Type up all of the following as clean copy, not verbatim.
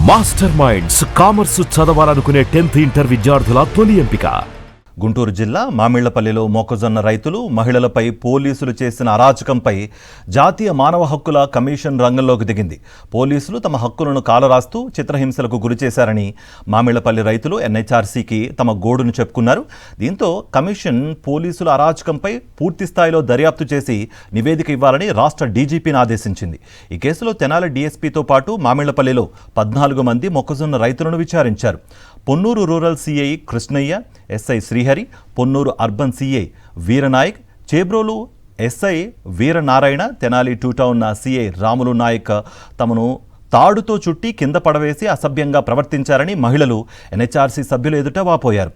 Master minds commerce చదవాలనుకునే 10th inter విద్యార్థుల తొలి ఎంపిక. గుంటూరు జిల్లా మామిళ్లపల్లిలో మొక్కజొన్న రైతులు మహిళలపై పోలీసులు చేసిన అరాచకంపై జాతీయ మానవ హక్కుల కమిషన్ రంగంలోకి దిగింది. పోలీసులు తమ హక్కులను కాలరాస్తూ చిత్రహింసలకు గురిచేశారని మామిళ్లపల్లి రైతులు ఎన్హెచ్ఆర్సీకి తమ గోడును చెప్పుకున్నారు. దీంతో కమిషన్ పోలీసుల అరాచకంపై పూర్తిస్థాయిలో దర్యాప్తు చేసి నివేదిక ఇవ్వాలని రాష్ట్ర డీజీపీని ఆదేశించింది. ఈ కేసులో తెనాలి డీఎస్పీతో పాటు మామిళ్లపల్లిలో 14 మంది మొక్కజొన్న రైతులను విచారించారు. Ponnuru rural CI Krishnaiah, SI Srihari, Ponnuru urban CI Veeranayak, Chebrolu SI Veeranarayana, Tenali 2 town CI Ramulu Nayak తమను తాడుతో చుట్టి కింద పడవేసి అసభ్యంగా ప్రవర్తించారని మహిళలు ఎన్హెచ్ఆర్సీ సభ్యులు ఎదుట వాపోయారు.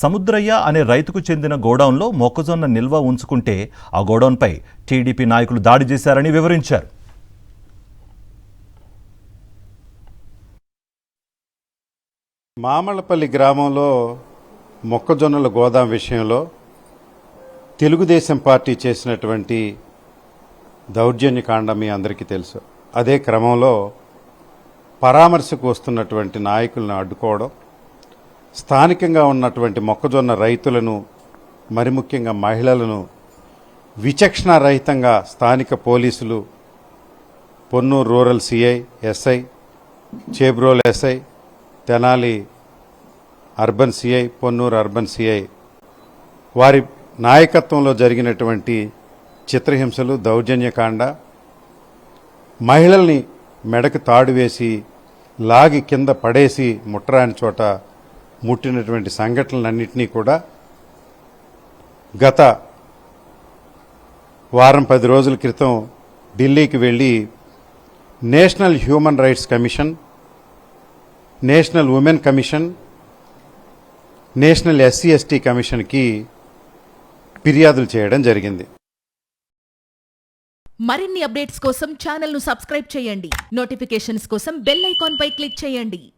సముద్రయ్య అనే రైతుకు చెందిన గోడౌన్లో మొక్కజొన్న నిల్వ ఉంచుకుంటే ఆ గోడౌన్పై టీడీపీ నాయకులు దాడి చేశారని వివరించారు. మామళ్ళపల్లి గ్రామంలో మొక్కజొన్నల గోదాం విషయంలో తెలుగుదేశం పార్టీ చేసినటువంటి దౌర్జన్యకాండ మీ అందరికీ తెలుసు. అదే క్రమంలో పరామర్శకు వస్తున్నటువంటి నాయకులను అడ్డుకోవడం, స్థానికంగా ఉన్నటువంటి మొక్కజొన్న రైతులను, మరి ముఖ్యంగా మహిళలను విచక్షణారహితంగా స్థానిక పోలీసులు, Ponnuru rural CI, SI, Chebrolu SI, Tenali urban CI, Ponnuru urban CI వారి నాయకత్వంలో జరిగినటువంటి చిత్రహింసలు, దౌర్జన్యకాండ, మహిళల్ని మెడకు తాడు వేసి లాగి కింద పడేసి ముట్టరాని చోట ముట్టినటువంటి సంఘటనలన్నింటినీ కూడా గత వారం 10 రోజుల క్రితం ఢిల్లీకి వెళ్ళి national human rights commission, national women commission, national ఎస్సీ/ఎస్టీ కమిషన్కి ఫిర్యాదులు చేయడం జరిగింది. మరిన్ని అప్డేట్స్ కోసం ఛానల్ను సబ్స్క్రైబ్ చేయండి. నోటిఫికేషన్స్ కోసం బెల్ ఐకాన్ పై క్లిక్ చేయండి.